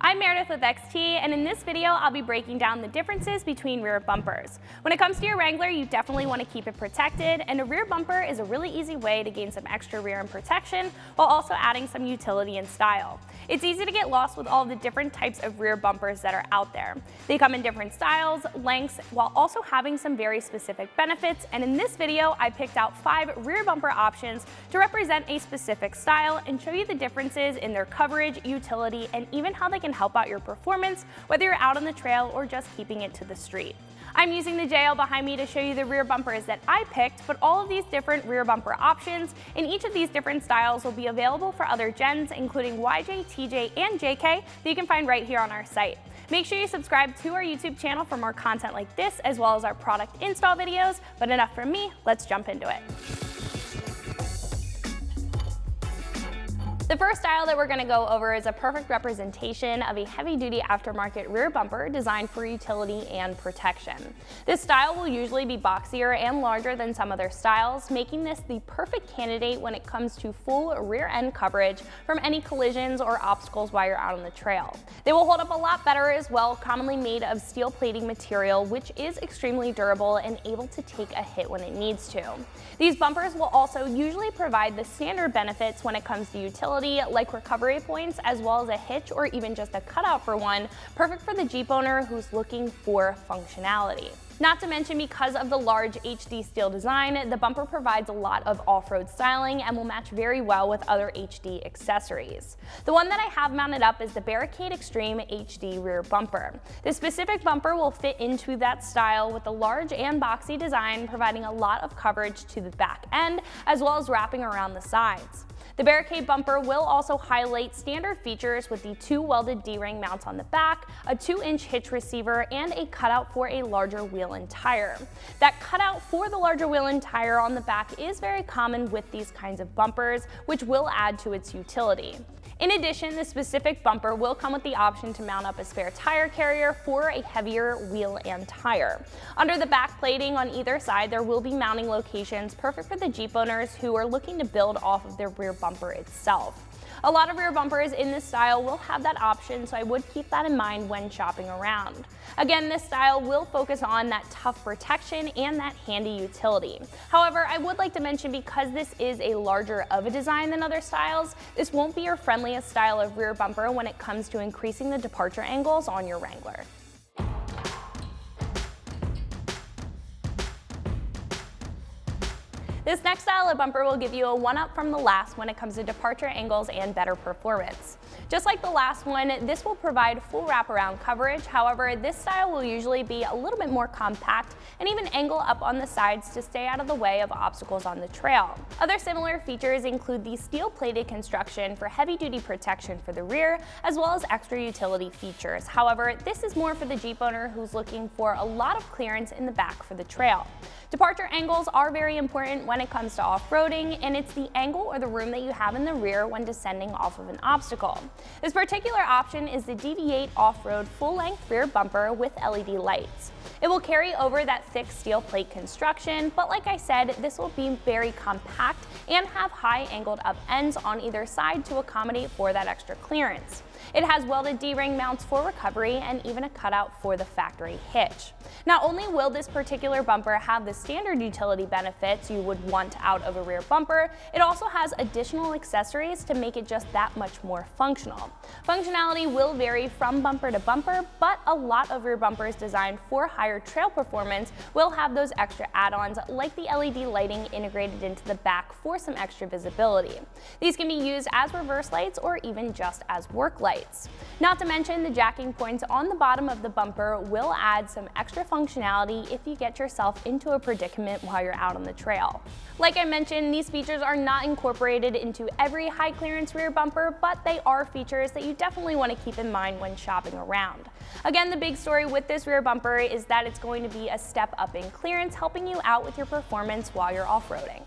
I'm Merideth with XT, and in this video I'll be breaking down the differences between rear bumpers. When it comes to your Wrangler, you definitely want to keep it protected, and a rear bumper is a really easy way to gain some extra rear end protection while also adding some utility and style. It's easy to get lost with all the different types of rear bumpers that are out there. They come in different styles, lengths, while also having some very specific benefits, and in this video I picked out 5 rear bumper options to represent a specific style and show you the differences in their coverage, utility, and even how they can help out your performance, whether you're out on the trail or just keeping it to the street. I'm using the JL behind me to show you the rear bumpers that I picked, but all of these different rear bumper options in each of these different styles will be available for other gens, including YJ, TJ, and JK, that you can find right here on our site. Make sure you subscribe to our YouTube channel for more content like this, as well as our product install videos. But enough from me, let's jump into it. The first style that we're going to go over is a perfect representation of a heavy-duty aftermarket rear bumper designed for utility and protection. This style will usually be boxier and larger than some other styles, making this the perfect candidate when it comes to full rear end coverage from any collisions or obstacles while you're out on the trail. They will hold up a lot better as well, commonly made of steel plating material, which is extremely durable and able to take a hit when it needs to. These bumpers will also usually provide the standard benefits when it comes to utility, like recovery points, as well as a hitch or even just a cutout for one, perfect for the Jeep owner who's looking for functionality. Not to mention, because of the large HD steel design, the bumper provides a lot of off-road styling and will match very well with other HD accessories. The one that I have mounted up is the Barricade Extreme HD rear bumper. This specific bumper will fit into that style with the large and boxy design, providing a lot of coverage to the back end, as well as wrapping around the sides. The Barricade bumper will also highlight standard features with the 2 welded D-ring mounts on the back, a 2-inch hitch receiver, and a cutout for a larger wheel and tire. That cutout for the larger wheel and tire on the back is very common with these kinds of bumpers, which will add to its utility. In addition, the specific bumper will come with the option to mount up a spare tire carrier for a heavier wheel and tire. Under the back plating on either side, there will be mounting locations perfect for the Jeep owners who are looking to build off of their rear bumper itself. A lot of rear bumpers in this style will have that option, so I would keep that in mind when shopping around. Again, this style will focus on that tough protection and that handy utility. However, I would like to mention, because this is a larger of a design than other styles, this won't be your friendliest style of rear bumper when it comes to increasing the departure angles on your Wrangler. This next style of bumper will give you a one-up from the last when it comes to departure angles and better performance. Just like the last one, this will provide full wraparound coverage. However, this style will usually be a little bit more compact and even angle up on the sides to stay out of the way of obstacles on the trail. Other similar features include the steel-plated construction for heavy-duty protection for the rear, as well as extra utility features. However, this is more for the Jeep owner who's looking for a lot of clearance in the back for the trail. Departure angles are very important when it comes to off-roading, and it's the angle or the room that you have in the rear when descending off of an obstacle. This particular option is the DV8 off-road full-length rear bumper with LED lights. It will carry over that thick steel plate construction, but like I said, this will be very compact and have high angled up ends on either side to accommodate for that extra clearance. It has welded D-ring mounts for recovery and even a cutout for the factory hitch. Not only will this particular bumper have the standard utility benefits you would want out of a rear bumper, it also has additional accessories to make it just that much more functional. Functionality will vary from bumper to bumper, but a lot of rear bumpers designed for higher trail performance will have those extra add-ons, like the LED lighting integrated into the back for some extra visibility. These can be used as reverse lights or even just as work lights. Not to mention, the jacking points on the bottom of the bumper will add some extra functionality if you get yourself into a predicament while you're out on the trail. Like I mentioned, these features are not incorporated into every high clearance rear bumper, but they are features that you definitely want to keep in mind when shopping around. Again, the big story with this rear bumper is that it's going to be a step up in clearance, helping you out with your performance while you're off-roading.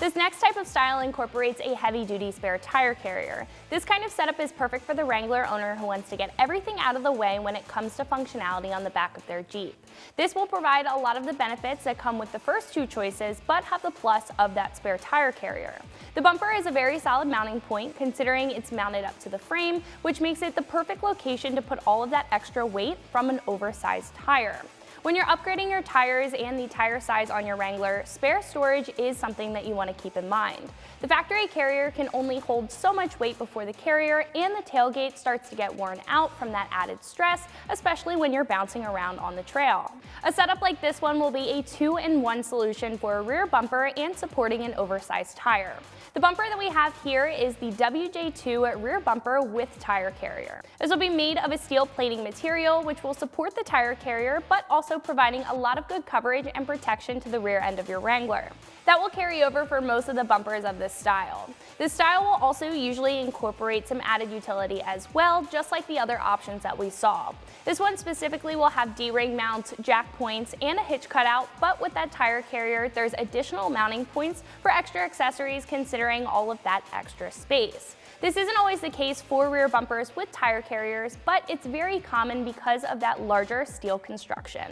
This next type of style incorporates a heavy-duty spare tire carrier. This kind of setup is perfect for the Wrangler owner who wants to get everything out of the way when it comes to functionality on the back of their Jeep. This will provide a lot of the benefits that come with the first two choices, but have the plus of that spare tire carrier. The bumper is a very solid mounting point considering it's mounted up to the frame, which makes it the perfect location to put all of that extra weight from an oversized tire. When you're upgrading your tires and the tire size on your Wrangler, spare storage is something that you want to keep in mind. The factory carrier can only hold so much weight before the carrier and the tailgate starts to get worn out from that added stress, especially when you're bouncing around on the trail. A setup like this one will be a 2-in-1 solution for a rear bumper and supporting an oversized tire. The bumper that we have here is the WJ2 rear bumper with tire carrier. This will be made of a steel plating material which will support the tire carrier but also providing a lot of good coverage and protection to the rear end of your Wrangler. That will carry over for most of the bumpers of this style. This style will also usually incorporate some added utility as well, just like the other options that we saw. This one specifically will have D-ring mounts, jack points, and a hitch cutout, but with that tire carrier, there's additional mounting points for extra accessories considering all of that extra space. This isn't always the case for rear bumpers with tire carriers, but it's very common because of that larger steel construction.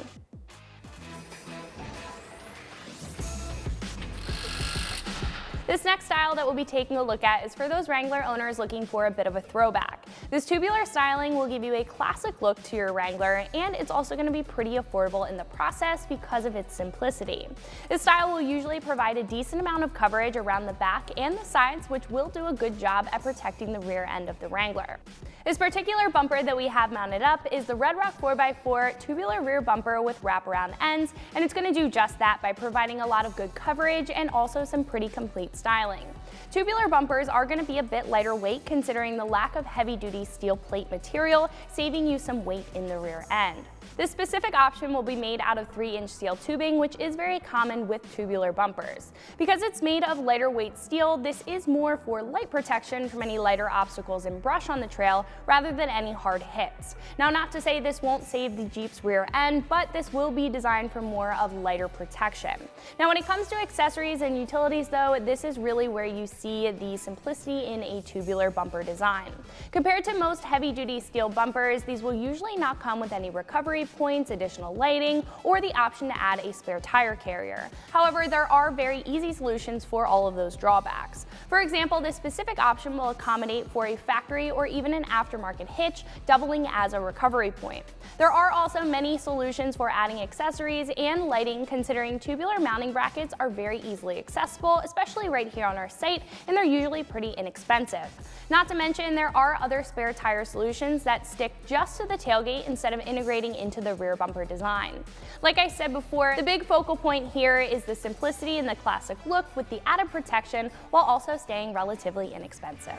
This next style that we'll be taking a look at is for those Wrangler owners looking for a bit of a throwback. This tubular styling will give you a classic look to your Wrangler, and it's also going to be pretty affordable in the process because of its simplicity. This style will usually provide a decent amount of coverage around the back and the sides, which will do a good job at protecting the rear end of the Wrangler. This particular bumper that we have mounted up is the Red Rock 4x4 tubular rear bumper with wraparound ends, and it's going to do just that by providing a lot of good coverage and also some pretty complete styling. Tubular bumpers are going to be a bit lighter weight considering the lack of heavy-duty steel plate material, saving you some weight in the rear end. This specific option will be made out of 3-inch steel tubing, which is very common with tubular bumpers. Because it's made of lighter weight steel, this is more for light protection from any lighter obstacles and brush on the trail rather than any hard hits. Now, not to say this won't save the Jeep's rear end, but this will be designed for more of lighter protection. Now, when it comes to accessories and utilities though, this is really where you see the simplicity in a tubular bumper design. Compared to most heavy-duty steel bumpers, these will usually not come with any recovery points, additional lighting, or the option to add a spare tire carrier. However, there are very easy solutions for all of those drawbacks. For example, this specific option will accommodate for a factory or even an aftermarket hitch, doubling as a recovery point. There are also many solutions for adding accessories and lighting, considering tubular mounting brackets are very easily accessible, especially right here on our site, and they're usually pretty inexpensive. Not to mention, there are other spare tire solutions that stick just to the tailgate instead of integrating into the rear bumper design. Like I said before, the big focal point here is the simplicity and the classic look with the added protection while also staying relatively inexpensive.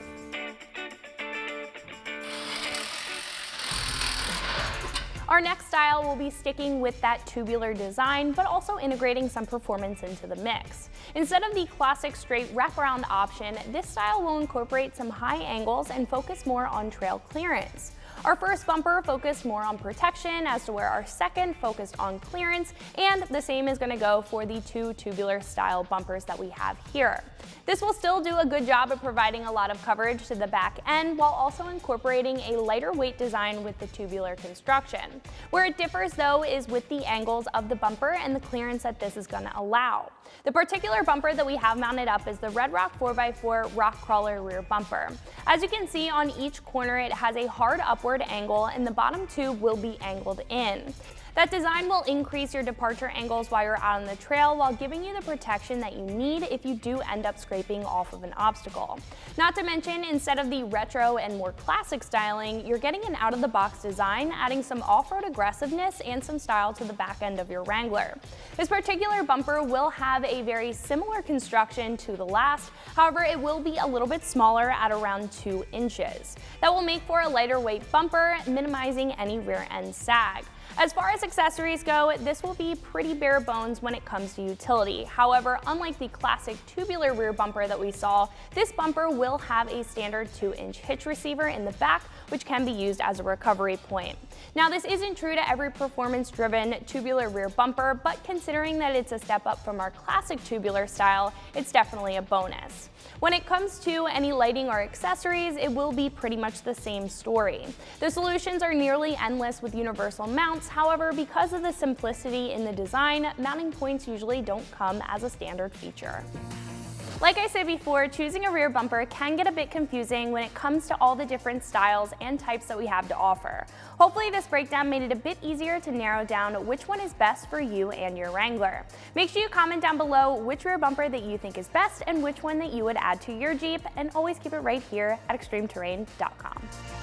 Our next style will be sticking with that tubular design, but also integrating some performance into the mix. Instead of the classic straight wraparound option, this style will incorporate some high angles and focus more on trail clearance. Our first bumper focused more on protection, as to where our second focused on clearance, and the same is going to go for the two tubular style bumpers that we have here. This will still do a good job of providing a lot of coverage to the back end while also incorporating a lighter weight design with the tubular construction. Where it differs though is with the angles of the bumper and the clearance that this is going to allow. The particular bumper that we have mounted up is the Red Rock 4x4 Rock Crawler rear bumper. As you can see on each corner, it has a hard upward angle and the bottom tube will be angled in. That design will increase your departure angles while you're out on the trail while giving you the protection that you need if you do end up scraping off of an obstacle. Not to mention, instead of the retro and more classic styling, you're getting an out-of-the-box design, adding some off-road aggressiveness and some style to the back end of your Wrangler. This particular bumper will have a very similar construction to the last, however it will be a little bit smaller at around 2 inches. That will make for a lighter weight bumper, minimizing any rear end sag. As far as accessories go, this will be pretty bare bones when it comes to utility. However, unlike the classic tubular rear bumper that we saw, this bumper will have a standard 2-inch hitch receiver in the back, which can be used as a recovery point. Now, this isn't true to every performance-driven tubular rear bumper, but considering that it's a step up from our classic tubular style, it's definitely a bonus. When it comes to any lighting or accessories, it will be pretty much the same story. The solutions are nearly endless with universal mounts. However, because of the simplicity in the design, mounting points usually don't come as a standard feature. Like I said before, choosing a rear bumper can get a bit confusing when it comes to all the different styles and types that we have to offer. Hopefully this breakdown made it a bit easier to narrow down which one is best for you and your Wrangler. Make sure you comment down below which rear bumper that you think is best and which one that you would add to your Jeep, and always keep it right here at ExtremeTerrain.com.